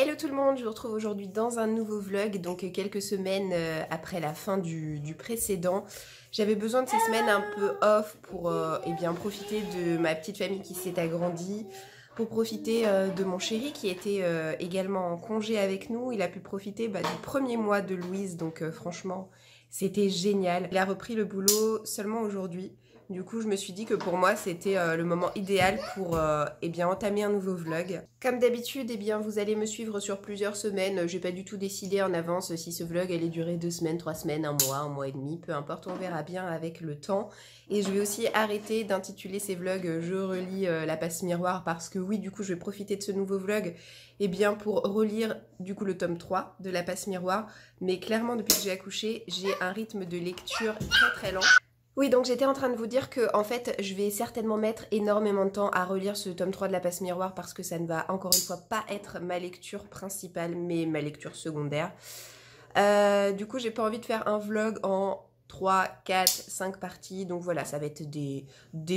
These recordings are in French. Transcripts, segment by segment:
Hello tout le monde, je vous retrouve aujourd'hui dans un nouveau vlog, donc quelques semaines après la fin du précédent. J'avais besoin de ces semaines un peu off pour profiter de ma petite famille qui s'est agrandie, pour profiter de mon chéri qui était également en congé avec nous. Il a pu profiter du premier mois de Louise, donc franchement c'était génial. Il a repris le boulot seulement aujourd'hui. Du coup, je me suis dit que pour moi, c'était le moment idéal pour entamer un nouveau vlog. Comme d'habitude, vous allez me suivre sur plusieurs semaines. J'ai pas du tout décidé en avance si ce vlog allait durer 2 semaines, 3 semaines, un mois et demi, peu importe, on verra bien avec le temps. Et je vais aussi arrêter d'intituler ces vlogs « Je relis la passe miroir » parce que oui, du coup, je vais profiter de ce nouveau vlog pour relire du coup le tome 3 de la passe miroir. Mais clairement, depuis que j'ai accouché, j'ai un rythme de lecture très très lent. Oui, donc j'étais en train de vous dire que en fait, je vais certainement mettre énormément de temps à relire ce tome 3 de la passe miroir parce que ça ne va encore une fois pas être ma lecture principale, mais ma lecture secondaire. Du coup, j'ai pas envie de faire un vlog en 3, 4, 5 parties. Donc voilà, ça va être des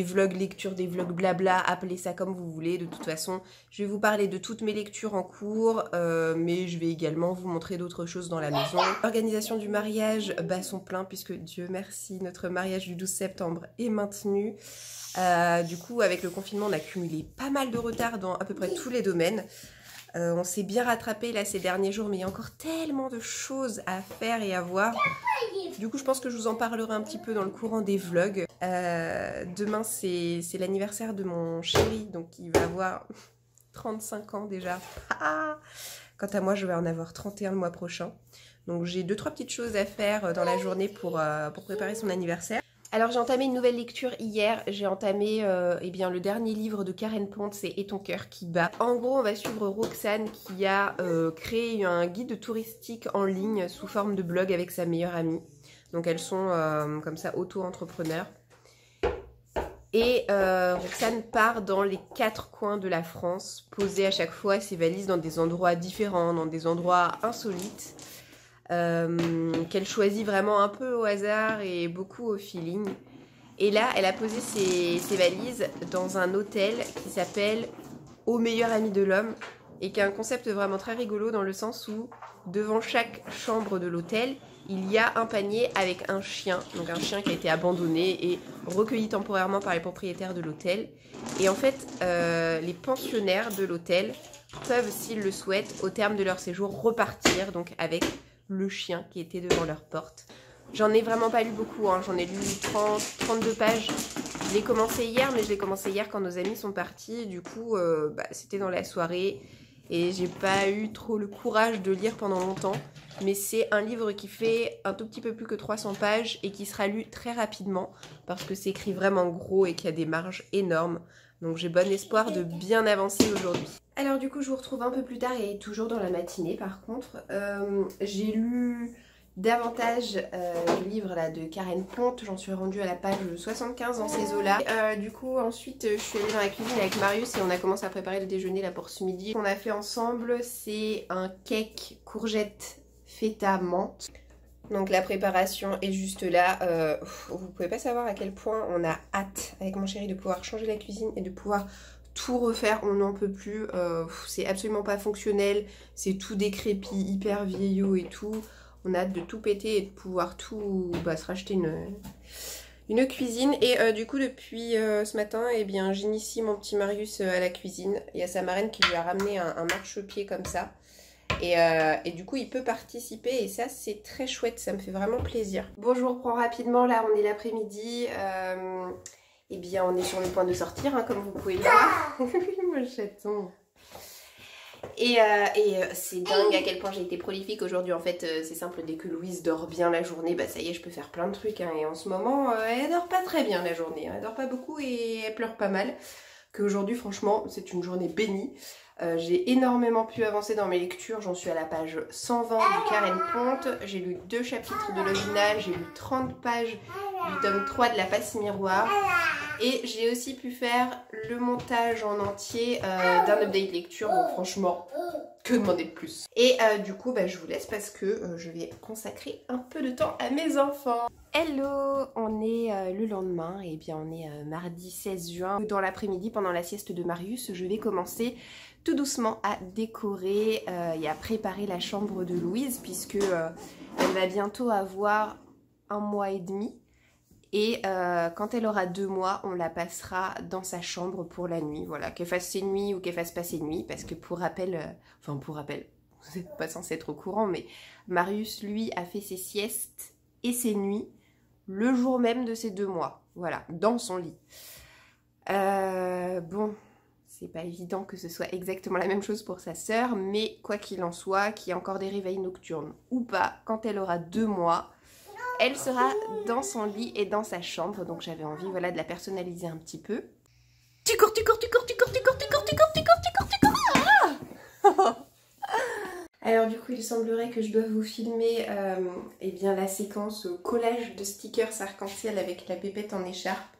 vlogs lecture, des vlogs blabla, appelez ça comme vous voulez. De toute façon, je vais vous parler de toutes mes lectures en cours, mais je vais également vous montrer d'autres choses dans la maison. L'organisation du mariage bat son plein puisque Dieu merci, notre mariage du 12 septembre est maintenu. Du coup, avec le confinement, on a cumulé pas mal de retard dans à peu près tous les domaines. On s'est bien rattrapé là ces derniers jours, mais il y a encore tellement de choses à faire et à voir. Du coup, je pense que je vous en parlerai un petit peu dans le courant des vlogs. Demain, c'est l'anniversaire de mon chéri, donc il va avoir 35 ans déjà. Quant à moi, je vais en avoir 31 le mois prochain. Donc j'ai 2-3 petites choses à faire dans la journée pour préparer son anniversaire. Alors j'ai entamé une nouvelle lecture hier, j'ai entamé le dernier livre de Karen Ponte, c'est Et ton cœur qui bat. En gros, on va suivre Roxane qui a créé un guide touristique en ligne sous forme de blog avec sa meilleure amie. Donc elles sont comme ça auto-entrepreneurs. Et Roxane part dans les 4 coins de la France, poser à chaque fois ses valises dans des endroits différents, dans des endroits insolites. Qu'elle choisit vraiment un peu au hasard et beaucoup au feeling. Et là, elle a posé ses valises dans un hôtel qui s'appelle Au meilleur ami de l'homme et qui a un concept vraiment très rigolo dans le sens où devant chaque chambre de l'hôtel, il y a un panier avec un chien, donc un chien qui a été abandonné et recueilli temporairement par les propriétaires de l'hôtel. Et en fait, les pensionnaires de l'hôtel peuvent, s'ils le souhaitent, au terme de leur séjour, repartir donc avec le chien qui était devant leur porte. J'en ai vraiment pas lu beaucoup, hein. J'en ai lu 32 pages. Je l'ai commencé hier, mais je l'ai commencé hier quand nos amis sont partis. Du coup, c'était dans la soirée et j'ai pas eu trop le courage de lire pendant longtemps. Mais c'est un livre qui fait un tout petit peu plus que 300 pages et qui sera lu très rapidement parce que c'est écrit vraiment gros et qu'il y a des marges énormes. Donc j'ai bon espoir de bien avancer aujourd'hui. Alors du coup je vous retrouve un peu plus tard et toujours dans la matinée par contre. J'ai lu davantage le livre là, de Karen Ponte, j'en suis rendue à la page 75 dans ces eaux-là. Du coup ensuite je suis allée dans la cuisine avec Marius et on a commencé à préparer le déjeuner là pour ce midi. Ce qu'on a fait ensemble c'est un cake courgette feta menthe. Donc la préparation est juste là, vous pouvez pas savoir à quel point on a hâte avec mon chéri de pouvoir changer la cuisine et de pouvoir tout refaire, on n'en peut plus, c'est absolument pas fonctionnel, c'est tout décrépit, hyper vieillot et tout, on a hâte de tout péter et de pouvoir tout se racheter une cuisine. Et du coup depuis ce matin, j'initie mon petit Marius à la cuisine, il y a sa marraine qui lui a ramené un marchepied comme ça. Et du coup il peut participer et ça c'est très chouette, ça me fait vraiment plaisir. Bon, je vous reprends rapidement, là on est l'après-midi, on est sur le point de sortir hein, comme vous pouvez le voir. Mon chaton. Et c'est dingue à quel point j'ai été prolifique aujourd'hui. En fait c'est simple, dès que Louise dort bien la journée, ça y est, je peux faire plein de trucs hein. Et en ce moment elle dort pas très bien la journée, elle dort pas beaucoup et elle pleure pas mal. Qu'aujourd'hui franchement c'est une journée bénie. J'ai énormément pu avancer dans mes lectures, j'en suis à la page 120 de Karen Ponte, j'ai lu 2 chapitres de Lovina, j'ai lu 30 pages du tome 3 de la passe miroir et j'ai aussi pu faire le montage en entier d'un update lecture, donc franchement Que demander de plus? Et du coup, bah, je vous laisse parce que je vais consacrer un peu de temps à mes enfants. Hello, on est le lendemain, et bien on est mardi 16 juin. Dans l'après-midi, pendant la sieste de Marius, je vais commencer tout doucement à décorer et à préparer la chambre de Louise, puisque elle va bientôt avoir 1 mois et demi. Et quand elle aura 2 mois, on la passera dans sa chambre pour la nuit. Voilà, qu'elle fasse ses nuits ou qu'elle fasse pas ses nuits. Parce que pour rappel, vous n'êtes pas censé être au courant, mais Marius, lui, a fait ses siestes et ses nuits le jour même de ses 2 mois. Voilà, dans son lit. Bon, c'est pas évident que ce soit exactement la même chose pour sa sœur, mais quoi qu'il en soit, qu'il y ait encore des réveils nocturnes ou pas, quand elle aura 2 mois... elle sera dans son lit et dans sa chambre, donc j'avais envie, voilà, de la personnaliser un petit peu. Tu cours, tu cours, tu cours, tu cours, tu cours, tu cours, tu cours, tu cours, tu cours, tu cours, ah. Alors du coup, il semblerait que je dois vous filmer eh bien, la séquence collage de stickers arc-en-ciel avec la pépette en écharpe.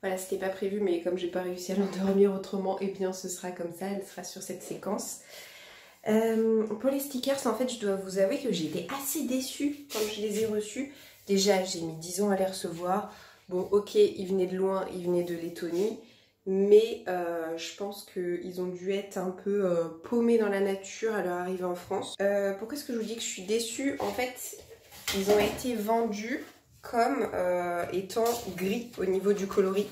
Voilà, c'était pas prévu, mais comme j'ai pas réussi à l'endormir autrement, eh bien ce sera comme ça, elle sera sur cette séquence. Pour les stickers, en fait, je dois vous avouer que j'ai été assez déçue quand je les ai reçus. Déjà, j'ai mis 10 ans à les recevoir. Bon, ok, ils venaient de loin, ils venaient de Lettonie, mais je pense qu'ils ont dû être un peu paumés dans la nature à leur arrivée en France. Pourquoi est-ce que je vous dis que je suis déçue? En fait, ils ont été vendus comme étant gris au niveau du coloris.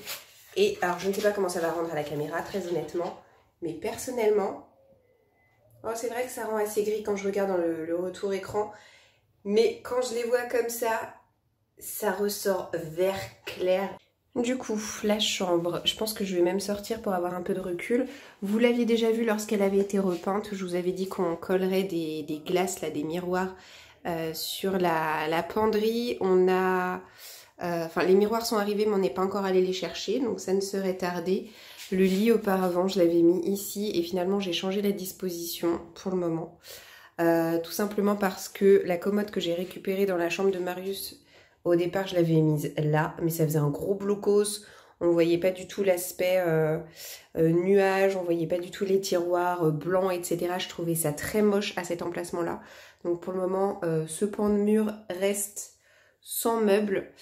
Et alors, je ne sais pas comment ça va rendre à la caméra, très honnêtement, mais personnellement... oh, c'est vrai que ça rend assez gris quand je regarde dans le retour écran, mais quand je les vois comme ça, ça ressort vert clair. Du coup, la chambre, je pense que je vais même sortir pour avoir un peu de recul. Vous l'aviez déjà vu lorsqu'elle avait été repeinte, je vous avais dit qu'on collerait des glaces, là, des miroirs sur la penderie. On a... enfin, les miroirs sont arrivés, mais on n'est pas encore allé les chercher, donc ça ne serait tardé. Le lit, auparavant, je l'avais mis ici et finalement, j'ai changé la disposition pour le moment. Tout simplement parce que la commode que j'ai récupérée dans la chambre de Marius, au départ, je l'avais mise là, mais ça faisait un gros blocos. On ne voyait pas du tout l'aspect nuage, on ne voyait pas du tout les tiroirs blancs, etc. Je trouvais ça très moche à cet emplacement-là. Donc pour le moment, ce pan de mur reste sans meubles.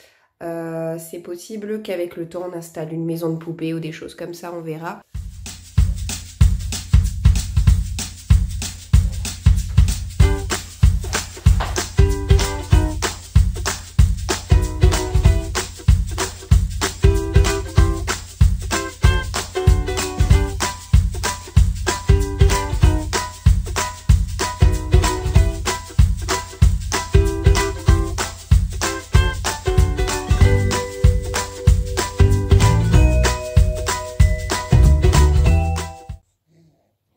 C'est possible qu'avec le temps on installe une maison de poupée ou des choses comme ça, on verra.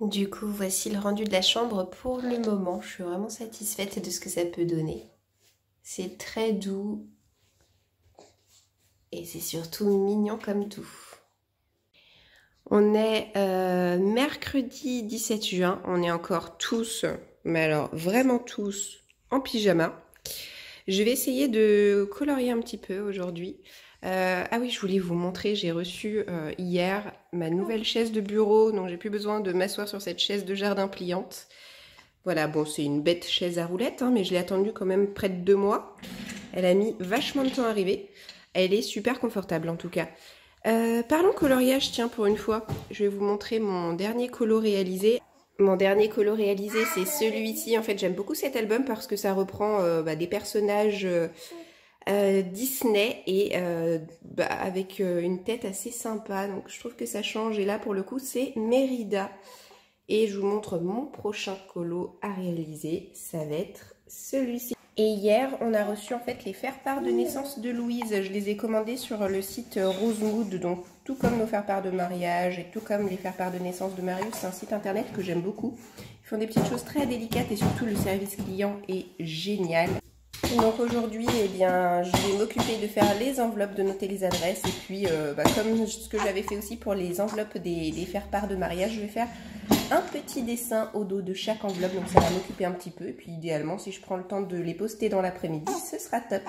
Du coup, voici le rendu de la chambre pour le moment. Je suis vraiment satisfaite de ce que ça peut donner. C'est très doux et c'est surtout mignon comme tout. On est mercredi 17 juin. On est encore tous, mais alors vraiment tous, en pyjama. Je vais essayer de colorier un petit peu aujourd'hui. Ah oui, je voulais vous montrer, j'ai reçu hier ma nouvelle chaise de bureau, donc j'ai plus besoin de m'asseoir sur cette chaise de jardin pliante. Voilà, bon, c'est une bête chaise à roulettes, hein, mais je l'ai attendue quand même près de 2 mois. Elle a mis vachement de temps à arriver. Elle est super confortable en tout cas. Parlons coloriage, tiens, pour une fois. Je vais vous montrer mon dernier colo réalisé. Mon dernier colo réalisé, c'est celui-ci. En fait, j'aime beaucoup cet album parce que ça reprend des personnages... Disney et avec une tête assez sympa, donc je trouve que ça change. Et là pour le coup c'est Mérida et je vous montre mon prochain colo à réaliser, ça va être celui-ci. Et hier on a reçu en fait les faire-part de naissance de Louise. Je les ai commandés sur le site Rosewood, donc tout comme nos faire-part de mariage et tout comme les faire-part de naissance de Marius. C'est un site internet que j'aime beaucoup, ils font des petites choses très délicates et surtout le service client est génial. Donc aujourd'hui, eh bien, je vais m'occuper de faire les enveloppes, de noter les adresses. Et puis, comme ce que j'avais fait aussi pour les enveloppes des faire-part de mariage, je vais faire un petit dessin au dos de chaque enveloppe. Donc ça va m'occuper un petit peu. Et puis idéalement, si je prends le temps de les poster dans l'après-midi, ce sera top.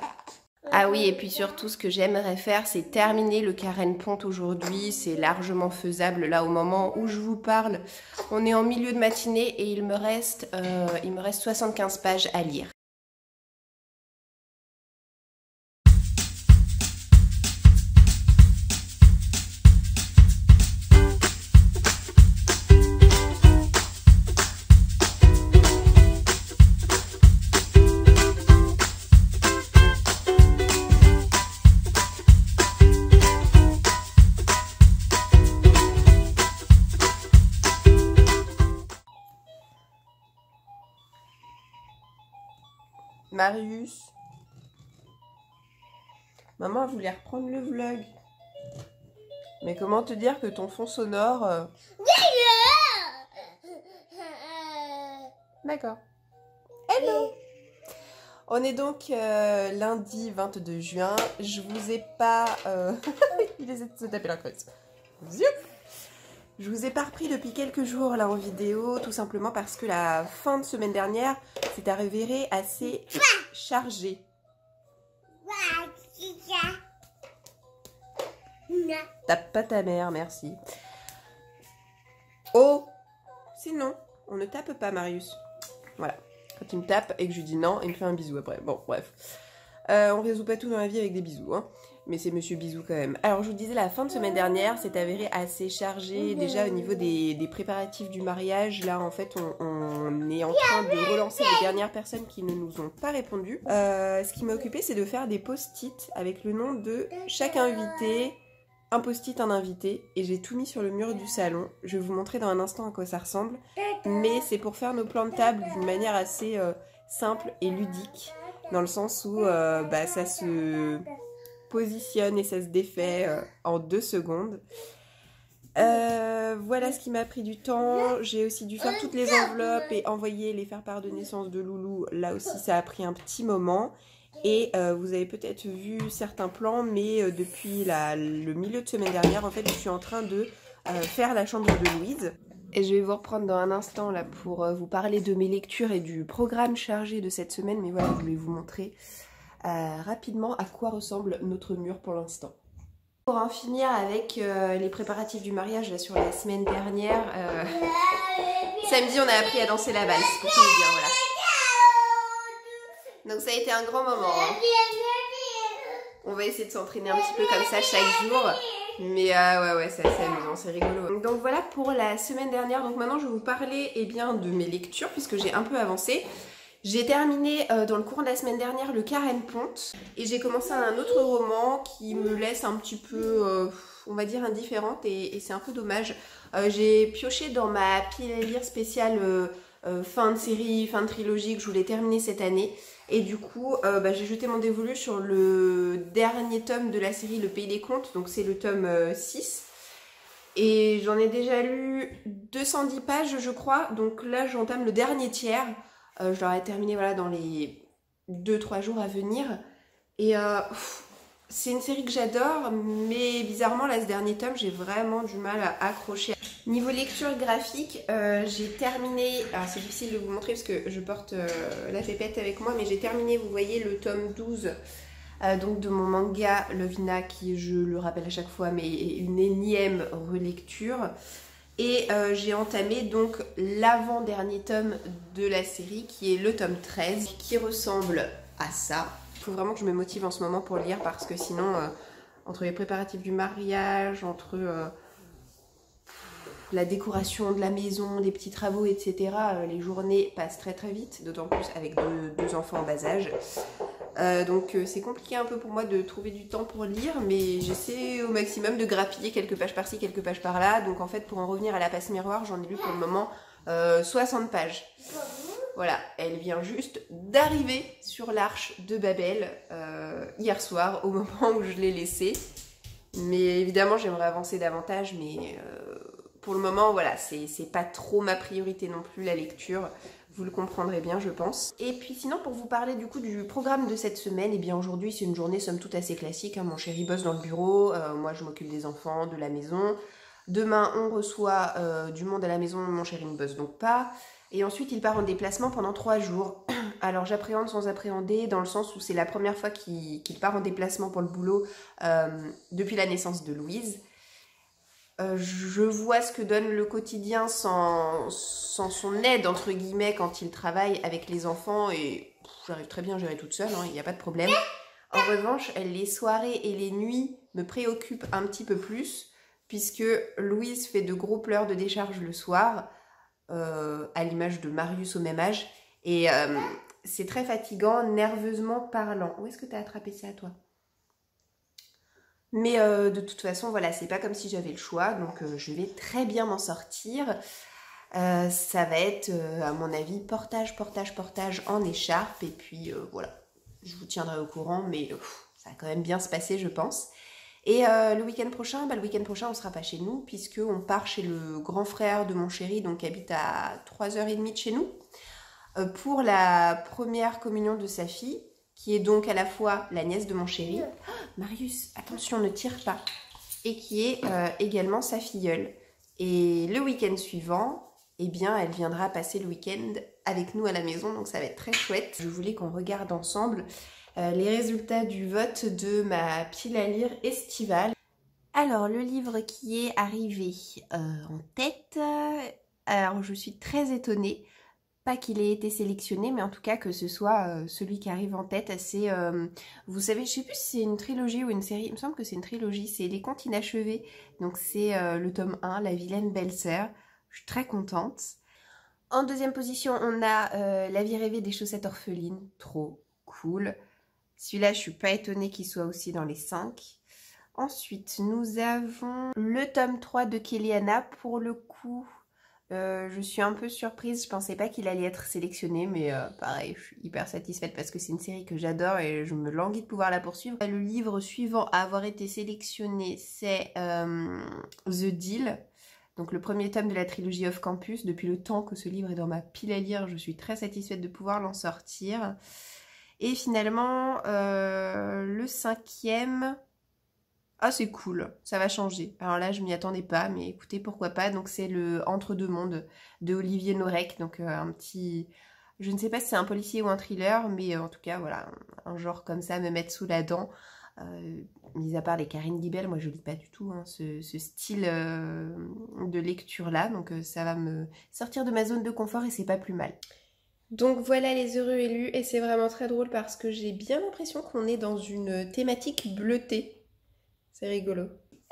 Ah oui, et puis surtout, ce que j'aimerais faire, c'est terminer le carène ponte aujourd'hui. C'est largement faisable. Là, au moment où je vous parle, on est en milieu de matinée et il me reste 75 pages à lire. Marius, maman voulait reprendre le vlog. Mais comment te dire que ton fond sonore... D'accord. Hello. On est donc lundi 22 juin. Je vous ai pas... Il essaie de se taper la creuse. Je vous ai pas repris depuis quelques jours là en vidéo, tout simplement parce que la fin de semaine dernière s'est avérée assez chargée. Tape pas ta mère, merci. Oh, c'est non, on ne tape pas Marius. Voilà, quand il me tape et que je lui dis non, il me fait un bisou après. Bon, bref. On résout pas tout dans la vie avec des bisous, hein. Mais c'est Monsieur Bisou quand même. Alors je vous disais, la fin de semaine dernière s'est avérée assez chargée. Déjà au niveau des préparatifs du mariage, là en fait on est en train de relancer les dernières personnes qui ne nous ont pas répondu. Ce qui m'a occupé, c'est de faire des post-it avec le nom de chaque invité. Un post-it, un invité, et j'ai tout mis sur le mur du salon. Je vais vous montrer dans un instant à quoi ça ressemble. Mais c'est pour faire nos plans de table d'une manière assez simple et ludique. Dans le sens où ça se positionne et ça se défait en 2 secondes. Voilà ce qui m'a pris du temps. J'ai aussi dû faire toutes les enveloppes et envoyer les faire-part de naissance de Loulou. Là aussi, ça a pris un petit moment. Et vous avez peut-être vu certains plans, mais depuis le milieu de semaine dernière, en fait, je suis en train de faire la chambre de Louise. Et je vais vous reprendre dans un instant là pour vous parler de mes lectures et du programme chargé de cette semaine. Mais voilà, je voulais vous montrer rapidement à quoi ressemble notre mur pour l'instant. Pour en finir avec les préparatifs du mariage là, sur la semaine dernière, samedi on a appris à danser la valse, pour tout vous dire, voilà. Donc ça a été un grand moment. Hein. On va essayer de s'entraîner un petit peu comme ça chaque jour. Mais ouais, c'est assez amusant, c'est rigolo. Donc voilà pour la semaine dernière. Donc maintenant je vais vous parler de mes lectures puisque j'ai un peu avancé. J'ai terminé dans le cours de la semaine dernière le Carène ponte. Et j'ai commencé un autre roman qui me laisse un petit peu, on va dire, indifférente. Et c'est un peu dommage. J'ai pioché dans ma pile à lire spéciale fin de série, fin de trilogie que je voulais terminer cette année. Et du coup, j'ai jeté mon dévolu sur le dernier tome de la série Le Pays des Contes. Donc c'est le tome 6. Et j'en ai déjà lu 210 pages, je crois. Donc là, j'entame le dernier tiers. Je l'aurai terminé voilà, dans les 2-3 jours à venir. Et c'est une série que j'adore, mais bizarrement, là, ce dernier tome, j'ai vraiment du mal à accrocher. Niveau lecture graphique, j'ai terminé... Alors, c'est difficile de vous montrer parce que je porte la pépette avec moi, mais j'ai terminé, vous voyez, le tome 12 donc de mon manga Lovina, qui, je le rappelle à chaque fois, mais est une énième relecture. Et j'ai entamé donc l'avant-dernier tome de la série, qui est le tome 13, qui ressemble à ça. Il faut vraiment que je me motive en ce moment pour lire, parce que sinon, entre les préparatifs du mariage, entre la décoration de la maison, des petits travaux, etc., les journées passent très très vite, d'autant plus avec deux enfants en bas âge. Donc c'est compliqué un peu pour moi de trouver du temps pour lire, mais j'essaie au maximum de grappiller quelques pages par-ci, quelques pages par-là. Donc en fait, pour en revenir à la passe miroir, j'en ai lu pour le moment 60 pages. Voilà, elle vient juste d'arriver sur l'arche de Babel hier soir, au moment où je l'ai laissée. Mais évidemment, j'aimerais avancer davantage, mais pour le moment, voilà, c'est pas trop ma priorité non plus, la lecture. Vous le comprendrez bien, je pense. Et puis sinon, pour vous parler du coup du programme de cette semaine, eh bien aujourd'hui, c'est une journée somme toute assez classique. Hein. Mon chéri bosse dans le bureau, moi je m'occupe des enfants, de la maison. Demain, on reçoit du monde à la maison, mon chéri ne bosse donc pas. Et ensuite, il part en déplacement pendant 3 jours. Alors, j'appréhende sans appréhender, dans le sens où c'est la première fois qu'il part en déplacement pour le boulot depuis la naissance de Louise. Je vois ce que donne le quotidien sans son aide, entre guillemets, quand il travaille avec les enfants. Et j'arrive très bien à gérer toute seule, hein, il n'y a pas de problème. En revanche, les soirées et les nuits me préoccupent un petit peu plus, puisque Louise fait de gros pleurs de décharge le soir, à l'image de Marius au même âge. Et c'est très fatigant, nerveusement parlant. Où est-ce que tu as attrapé ça, toi ? Mais de toute façon, voilà, c'est pas comme si j'avais le choix, donc je vais très bien m'en sortir. Ça va être, à mon avis, portage en écharpe, et puis voilà, je vous tiendrai au courant, mais ça va quand même bien se passer, je pense. Et le week-end prochain, on sera pas chez nous, puisqu'on part chez le grand frère de mon chéri, donc qui habite à 3h30 de chez nous, pour la première communion de sa fille, qui est donc à la fois la nièce de mon chéri. Oh, Marius, attention, ne tire pas. Et qui est également sa filleule. Et le week-end suivant, eh bien, elle viendra passer le week-end avec nous à la maison, donc ça va être très chouette. Je voulais qu'on regarde ensemble les résultats du vote de ma pile à lire estivale. Alors, le livre qui est arrivé en tête, alors je suis très étonnée. Pas qu'il ait été sélectionné, mais en tout cas que ce soit celui qui arrive en tête. C'est, vous savez, je sais plus si c'est une trilogie ou une série, il me semble que c'est une trilogie, c'est Les Contes Inachevés. Donc c'est le tome 1, La vilaine belle-sœur. Je suis très contente. En deuxième position, on a La vie rêvée des chaussettes orphelines. Trop cool. Celui-là, je suis pas étonnée qu'il soit aussi dans les 5. Ensuite, nous avons le tome 3 de Kéliana. Pour le coup... je suis un peu surprise, je pensais pas qu'il allait être sélectionné, mais pareil, je suis hyper satisfaite parce que c'est une série que j'adore et je me languis de pouvoir la poursuivre. Le livre suivant à avoir été sélectionné, c'est The Deal, donc le premier tome de la trilogie Off Campus. Depuis le temps que ce livre est dans ma pile à lire, je suis très satisfaite de pouvoir l'en sortir. Et finalement, le 5e... Ah, c'est cool, ça va changer. Alors là, je m'y attendais pas, mais écoutez, pourquoi pas. Donc c'est le Entre deux mondes de Olivier Norek. Donc un petit... Je ne sais pas si c'est un policier ou un thriller, mais en tout cas, voilà, un genre comme ça, me mettre sous la dent. Mis à part les Karine Guibel, moi je lis pas du tout hein, ce style de lecture-là. Donc ça va me sortir de ma zone de confort et c'est pas plus mal. Donc voilà les heureux élus, et c'est vraiment très drôle parce que j'ai bien l'impression qu'on est dans une thématique bleutée. C'est rigolo.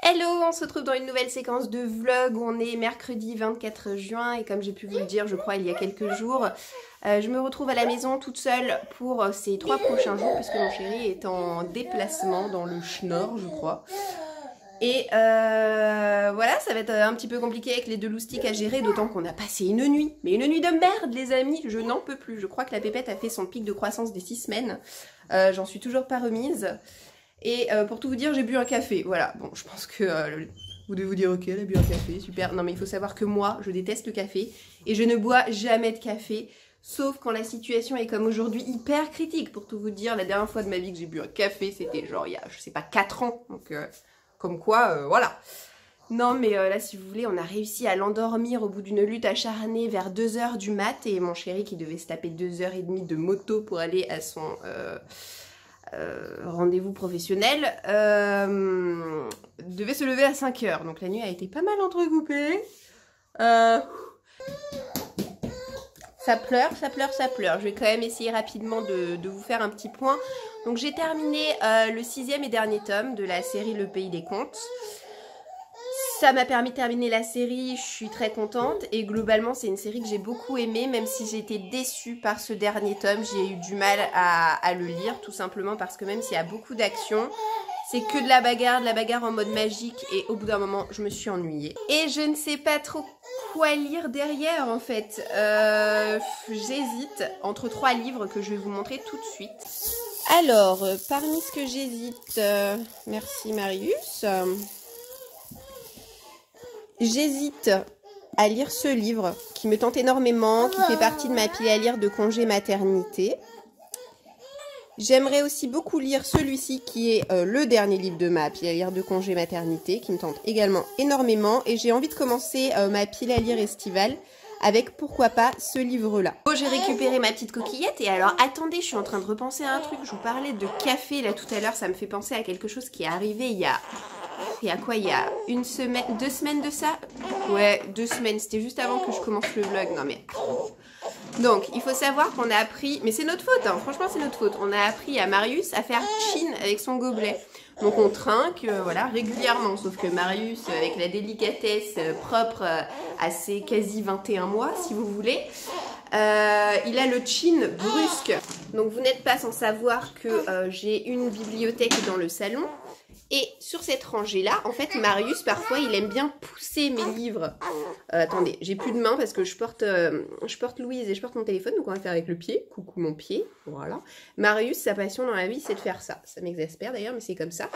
Hello, on se retrouve dans une nouvelle séquence de vlog. On est mercredi 24 juin et comme j'ai pu vous le dire, je crois, il y a quelques jours, je me retrouve à la maison toute seule pour ces 3 prochains jours puisque mon chéri est en déplacement dans le Schnorr, je crois. Et voilà, ça va être un petit peu compliqué avec les 2 loustiques à gérer, d'autant qu'on a passé une nuit. Mais une nuit de merde, les amis, je n'en peux plus. Je crois que la pépette a fait son pic de croissance des 6 semaines. J'en suis toujours pas remise. Et pour tout vous dire, j'ai bu un café, voilà. Bon, je pense que vous devez vous dire, ok, elle a bu un café, super. Non, mais il faut savoir que moi, je déteste le café et je ne bois jamais de café, sauf quand la situation est comme aujourd'hui, hyper critique. Pour tout vous dire, la dernière fois de ma vie que j'ai bu un café, c'était genre il y a, je sais pas, 4 ans. Donc, comme quoi, voilà. Non, mais là, si vous voulez, on a réussi à l'endormir au bout d'une lutte acharnée vers 2h du mat. Et mon chéri, qui devait se taper 2h30 de moto pour aller à son... rendez-vous professionnel devait se lever à 5h, donc la nuit a été pas mal entrecoupée. Ça pleure. Je vais quand même essayer rapidement de vous faire un petit point. Donc j'ai terminé le 6e et dernier tome de la série Le Pays des Contes. Ça m'a permis de terminer la série, je suis très contente et globalement c'est une série que j'ai beaucoup aimée, même si j'ai été déçue par ce dernier tome, j'ai eu du mal à le lire tout simplement parce que même s'il y a beaucoup d'action, c'est que de la bagarre en mode magique et au bout d'un moment je me suis ennuyée. Et je ne sais pas trop quoi lire derrière en fait, j'hésite entre 3 livres que je vais vous montrer tout de suite. Alors, parmi ce que j'hésite, merci Marius... J'hésite à lire ce livre qui me tente énormément, qui fait partie de ma pile à lire de congé maternité. J'aimerais aussi beaucoup lire celui-ci qui est le dernier livre de ma pile à lire de congé maternité, qui me tente également énormément. Et j'ai envie de commencer ma pile à lire estivale avec pourquoi pas ce livre-là. Bon, j'ai récupéré ma petite coquillette et alors attendez, je suis en train de repenser à un truc. Je vous parlais de café là tout à l'heure, ça me fait penser à quelque chose qui est arrivé il y a quoi? Il y a une semaine, 2 semaines de ça? Ouais, 2 semaines, c'était juste avant que je commence le vlog. Non mais... Donc, il faut savoir qu'on a appris, mais c'est notre faute, hein, franchement c'est notre faute, on a appris à Marius à faire chin avec son gobelet. Donc on trinque, voilà, régulièrement, sauf que Marius, avec la délicatesse propre à ses quasi 21 mois, si vous voulez, il a le chin brusque. Donc vous n'êtes pas sans savoir que j'ai une bibliothèque dans le salon. Et sur cette rangée-là, en fait, Marius, parfois, il aime bien pousser mes livres. Attendez, j'ai plus de main parce que je porte Louise et je porte mon téléphone, donc on va faire avec le pied. Coucou mon pied, voilà. Marius, sa passion dans la vie, c'est de faire ça. Ça m'exaspère d'ailleurs, mais c'est comme ça.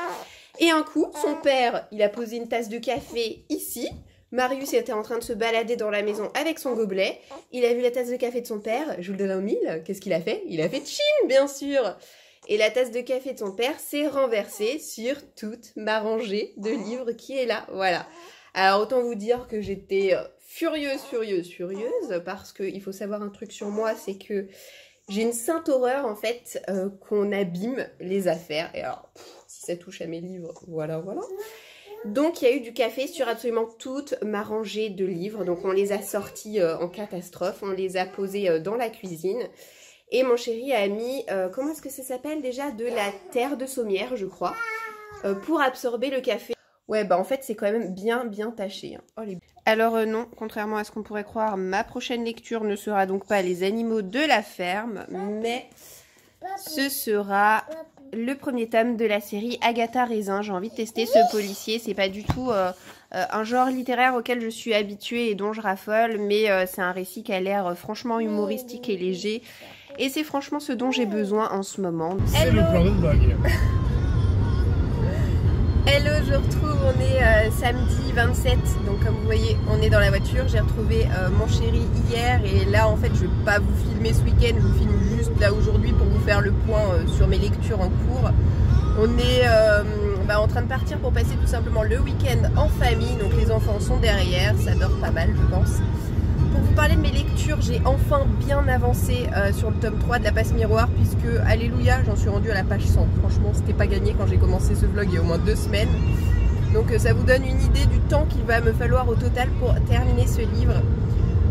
Et un coup, son père, il a posé une tasse de café ici. Marius était en train de se balader dans la maison avec son gobelet. Il a vu la tasse de café de son père. Je vous le donne en mille. Qu'est-ce qu'il a fait? Il a fait chin, bien sûr. Et la tasse de café de son père s'est renversée sur toute ma rangée de livres qui est là. Voilà. Alors autant vous dire que j'étais furieuse, parce qu'il faut savoir un truc sur moi, c'est que j'ai une sainte horreur en fait qu'on abîme les affaires. Et alors, si ça touche à mes livres, voilà. Donc il y a eu du café sur absolument toute ma rangée de livres. Donc on les a sortis en catastrophe, on les a posés dans la cuisine. Et mon chéri a mis, comment est-ce que ça s'appelle déjà? De la terre de sommière, je crois, pour absorber le café. Ouais, bah en fait, c'est quand même bien taché. Hein. Oh, les... Alors non, contrairement à ce qu'on pourrait croire, ma prochaine lecture ne sera donc pas les animaux de la ferme, mais ce sera le premier tome de la série Agatha Raisin. J'ai envie de tester ce policier, c'est pas du tout un genre littéraire auquel je suis habituée et dont je raffole, mais c'est un récit qui a l'air franchement humoristique et léger. Et c'est franchement ce dont j'ai besoin en ce moment. C'est le plan de blague. Hello, je retrouve, on est samedi 27, donc comme vous voyez, on est dans la voiture. J'ai retrouvé mon chéri hier et là en fait je vais pas vous filmer ce week-end, je vous filme juste là aujourd'hui pour vous faire le point sur mes lectures en cours. On est en train de partir pour passer tout simplement le week-end en famille, donc les enfants sont derrière, ça dort pas mal je pense. Pour vous parler de mes lectures, j'ai enfin bien avancé sur le tome 3 de la passe miroir puisque, alléluia, j'en suis rendue à la page 100. Franchement, c'était pas gagné quand j'ai commencé ce vlog il y a au moins 2 semaines. Donc ça vous donne une idée du temps qu'il va me falloir au total pour terminer ce livre.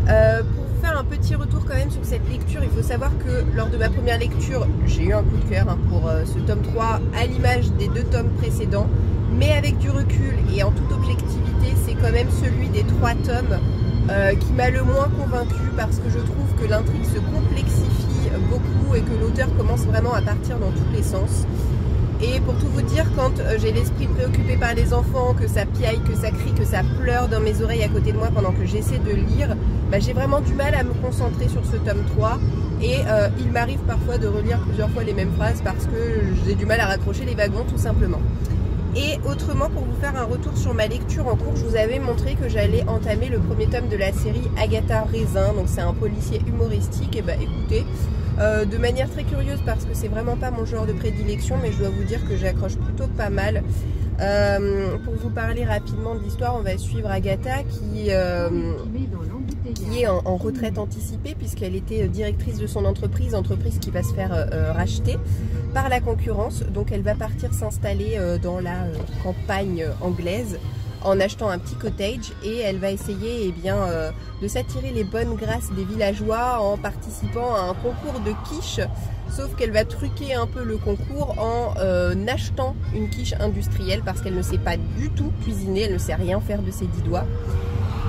Pour vous faire un petit retour quand même sur cette lecture, il faut savoir que lors de ma première lecture, j'ai eu un coup de cœur pour ce tome 3 à l'image des 2 tomes précédents. Mais avec du recul et en toute objectivité, c'est quand même celui des 3 tomes qui m'a le moins convaincue parce que je trouve que l'intrigue se complexifie beaucoup et que l'auteur commence vraiment à partir dans tous les sens. Et pour tout vous dire, quand j'ai l'esprit préoccupé par les enfants, que ça piaille, que ça crie, que ça pleure dans mes oreilles à côté de moi pendant que j'essaie de lire, bah, j'ai vraiment du mal à me concentrer sur ce tome 3 et il m'arrive parfois de relire plusieurs fois les mêmes phrases parce que j'ai du mal à raccrocher les wagons tout simplement. Et autrement, pour vous faire un retour sur ma lecture en cours, je vous avais montré que j'allais entamer le premier tome de la série Agatha Raisin. Donc c'est un policier humoristique. Et bah écoutez, de manière très curieuse parce que c'est vraiment pas mon genre de prédilection, mais je dois vous dire que j'accroche plutôt pas mal. Pour vous parler rapidement de l'histoire, on va suivre Agatha qui est en retraite anticipée puisqu'elle était directrice de son entreprise qui va se faire racheter par la concurrence. Donc elle va partir s'installer dans la campagne anglaise en achetant un petit cottage et elle va essayer de s'attirer les bonnes grâces des villageois en participant à un concours de quiche. Sauf qu'elle va truquer un peu le concours en achetant une quiche industrielle parce qu'elle ne sait pas du tout cuisiner, elle ne sait rien faire de ses 10 doigts.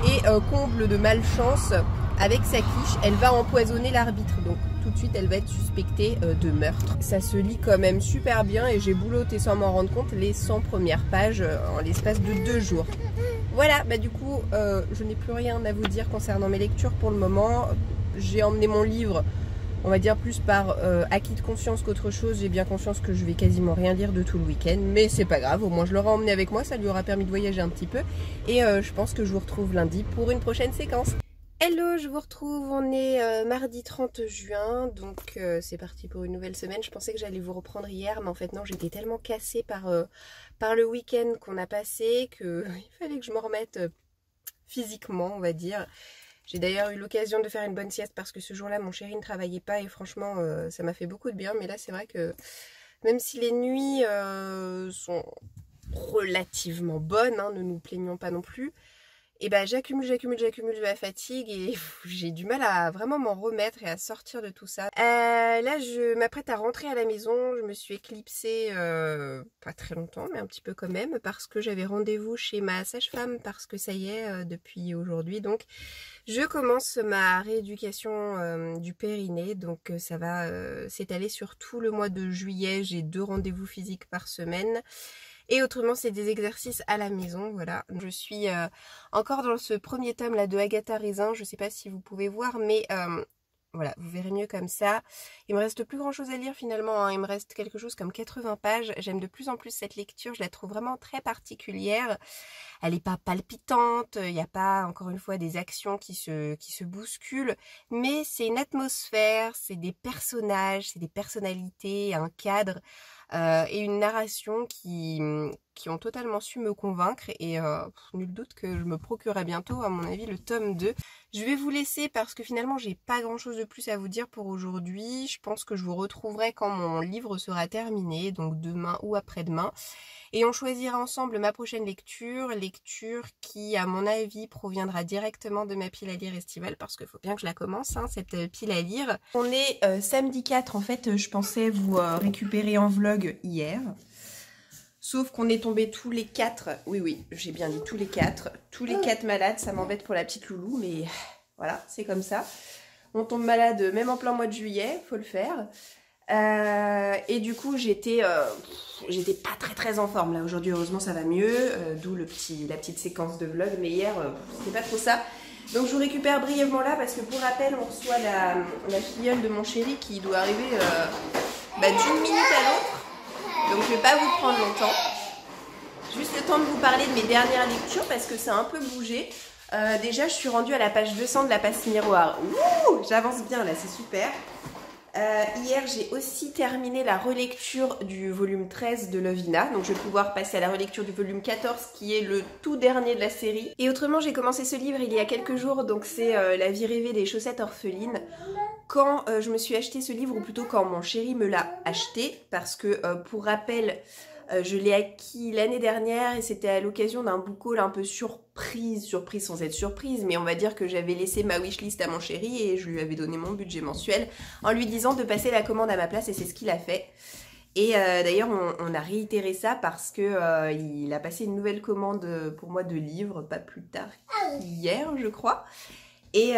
Et comble de malchance, avec sa quiche, elle va empoisonner l'arbitre. Donc tout de suite, elle va être suspectée de meurtre. Ça se lit quand même super bien et j'ai bouloté sans m'en rendre compte les 100 premières pages en l'espace de 2 jours. Voilà, bah du coup, je n'ai plus rien à vous dire concernant mes lectures pour le moment. J'ai emmené mon livre, on va dire plus par acquis de conscience qu'autre chose. J'ai bien conscience que je vais quasiment rien lire de tout le week-end, mais c'est pas grave, au moins je l'aurai emmené avec moi, ça lui aura permis de voyager un petit peu. Et je pense que je vous retrouve lundi pour une prochaine séquence. Hello, je vous retrouve, on est mardi 30 juin, donc c'est parti pour une nouvelle semaine. Je pensais que j'allais vous reprendre hier, mais en fait non, j'étais tellement cassée par le week-end qu'on a passé qu'il fallait que je me remette physiquement, on va dire. J'ai d'ailleurs eu l'occasion de faire une bonne sieste parce que ce jour-là, mon chéri ne travaillait pas et franchement, ça m'a fait beaucoup de bien. Mais là, c'est vrai que même si les nuits sont relativement bonnes, hein, ne nous plaignons pas non plus, et ben j'accumule de la fatigue et j'ai du mal à vraiment m'en remettre et à sortir de tout ça. Là, je m'apprête à rentrer à la maison. Je me suis éclipsée pas très longtemps, mais un petit peu quand même, parce que j'avais rendez-vous chez ma sage-femme, parce que ça y est, depuis aujourd'hui, donc je commence ma rééducation du périnée, donc ça va s'étaler sur tout le mois de juillet. J'ai 2 rendez-vous physiques par semaine. Et autrement, c'est des exercices à la maison, voilà. Je suis encore dans ce premier tome là de Agatha Raisin, je sais pas si vous pouvez voir, mais voilà, vous verrez mieux comme ça. Il me reste plus grand chose à lire finalement, hein. Il me reste quelque chose comme 80 pages. J'aime de plus en plus cette lecture, je la trouve vraiment très particulière. Elle n'est pas palpitante, il n'y a pas encore une fois des actions qui se bousculent, mais c'est une atmosphère, c'est des personnages, c'est des personnalités, un cadre. Et une narration qui ont totalement su me convaincre et nul doute que je me procurerai bientôt à mon avis le tome 2. Je vais vous laisser parce que finalement j'ai pas grand chose de plus à vous dire pour aujourd'hui. Je pense que je vous retrouverai quand mon livre sera terminé, donc demain ou après-demain. Et on choisira ensemble ma prochaine lecture qui à mon avis proviendra directement de ma pile à lire estivale parce qu'il faut bien que je la commence, hein, cette pile à lire. On est samedi 4, en fait je pensais vous récupérer en vlog hier. Sauf qu'on est tombés tous les 4, oui j'ai bien dit tous les 4 malades, ça m'embête pour la petite loulou mais voilà c'est comme ça. On tombe malade même en plein mois de juillet, faut le faire. Et du coup j'étais pas très en forme là aujourd'hui, heureusement ça va mieux, d'où la petite séquence de vlog, mais hier c'était pas trop ça. Donc je vous récupère brièvement là parce que pour rappel on reçoit la filleule de mon chéri qui doit arriver d'une minute à l'autre, donc je vais pas vous prendre longtemps, juste le temps de vous parler de mes dernières lectures parce que ça a un peu bougé. Déjà je suis rendue à la page 200 de la passe miroir. Ouh, j'avance bien là, c'est super. Hier j'ai aussi terminé la relecture du volume 13 de Lovina, donc je vais pouvoir passer à la relecture du volume 14 qui est le tout dernier de la série. Et autrement j'ai commencé ce livre il y a quelques jours, donc c'est La vie rêvée des chaussettes orphelines. Quand je me suis acheté ce livre, ou plutôt quand mon chéri me l'a acheté, parce que pour rappel je l'ai acquis l'année dernière et c'était à l'occasion d'un book haul un peu surprise sans être surprise, mais on va dire que j'avais laissé ma wishlist à mon chéri et je lui avais donné mon budget mensuel en lui disant de passer la commande à ma place et c'est ce qu'il a fait. Et d'ailleurs on a réitéré ça parce que il a passé une nouvelle commande pour moi de livres, pas plus tard qu'hier je crois. Et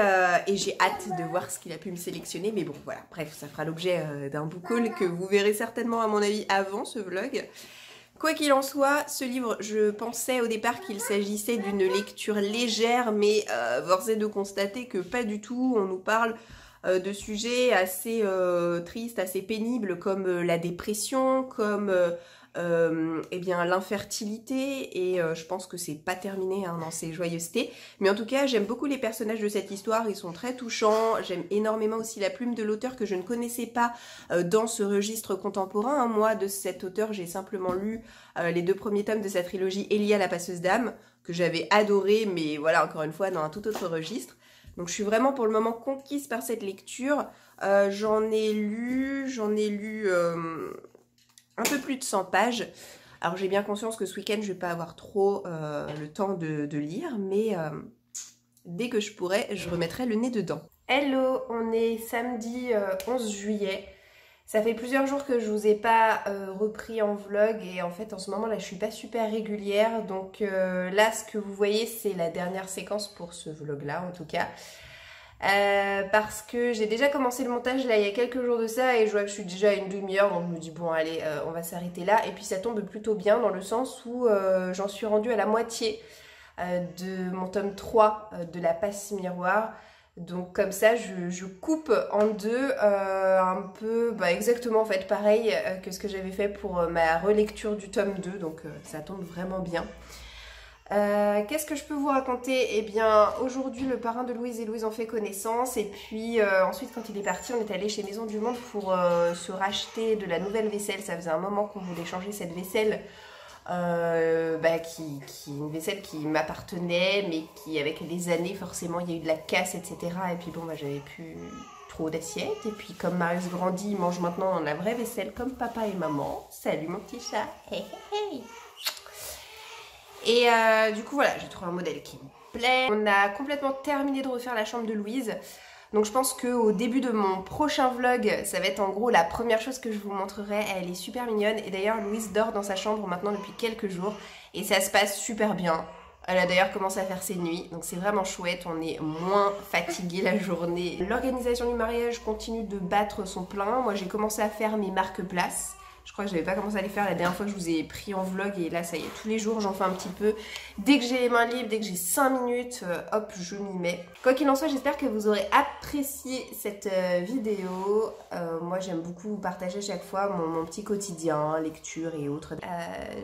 j'ai hâte de voir ce qu'il a pu me sélectionner, mais bon voilà, bref, ça fera l'objet d'un book haul que vous verrez certainement à mon avis avant ce vlog. Quoi qu'il en soit, ce livre, je pensais au départ qu'il s'agissait d'une lecture légère, mais force est de constater que pas du tout. On nous parle de sujets assez tristes, assez pénibles, comme la dépression, comme eh bien l'infertilité, et je pense que c'est pas terminé hein, dans ces joyeusetés. Mais en tout cas, j'aime beaucoup les personnages de cette histoire, ils sont très touchants. J'aime énormément aussi la plume de l'auteur que je ne connaissais pas dans ce registre contemporain. Hein. Moi, de cet auteur, j'ai simplement lu les 2 premiers tomes de sa trilogie Elia la passeuse d'âme, que j'avais adoré, mais voilà, encore une fois, dans un tout autre registre. Donc je suis vraiment pour le moment conquise par cette lecture. J'en ai lu un peu plus de 100 pages. Alors j'ai bien conscience que ce week-end je vais pas avoir trop le temps de lire, mais dès que je pourrai, je remettrai le nez dedans. Hello, on est samedi 11 juillet. Ça fait plusieurs jours que je vous ai pas repris en vlog et en fait en ce moment là je suis pas super régulière, donc là ce que vous voyez c'est la dernière séquence pour ce vlog là en tout cas. Parce que j'ai déjà commencé le montage là il y a quelques jours de ça et je vois que je suis déjà à une demi-heure, donc je me dis bon allez on va s'arrêter là, et puis ça tombe plutôt bien dans le sens où j'en suis rendue à la moitié de mon tome 3 de la passe miroir. Donc comme ça je coupe en deux un peu exactement en fait pareil que ce que j'avais fait pour ma relecture du tome 2, donc ça tombe vraiment bien. Qu'est-ce que je peux vous raconter? Eh bien aujourd'hui le parrain de Louise et Louise ont fait connaissance, et puis ensuite quand il est parti on est allé chez Maison du Monde pour se racheter de la nouvelle vaisselle. Ça faisait un moment qu'on voulait changer cette vaisselle une vaisselle qui m'appartenait, mais qui avec les années forcément il y a eu de la casse, etc. Et puis bon, j'avais plus trop d'assiettes. Et puis comme Marius grandit, il mange maintenant dans la vraie vaisselle comme papa et maman. Salut mon petit chat. Hey, hey, hey. Et du coup voilà, j'ai trouvé un modèle qui me plaît. On a complètement terminé de refaire la chambre de Louise. Donc je pense qu'au début de mon prochain vlog, ça va être en gros la première chose que je vous montrerai. Elle est super mignonne et d'ailleurs Louise dort dans sa chambre maintenant depuis quelques jours et ça se passe super bien. Elle a d'ailleurs commencé à faire ses nuits, donc c'est vraiment chouette, on est moins fatigué la journée. L'organisation du mariage continue de battre son plein. Moi j'ai commencé à faire mes marque-places. Je crois que j'avais pas commencé à les faire la dernière fois que je vous ai pris en vlog et là ça y est, tous les jours j'en fais un petit peu. Dès que j'ai les mains libres, dès que j'ai 5 minutes, hop, je m'y mets. Quoi qu'il en soit, j'espère que vous aurez apprécié cette vidéo. Moi j'aime beaucoup partager chaque fois mon petit quotidien, lecture et autres.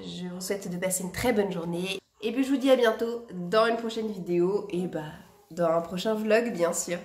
Je vous souhaite de passer une très bonne journée. Et puis je vous dis à bientôt dans une prochaine vidéo et dans un prochain vlog bien sûr.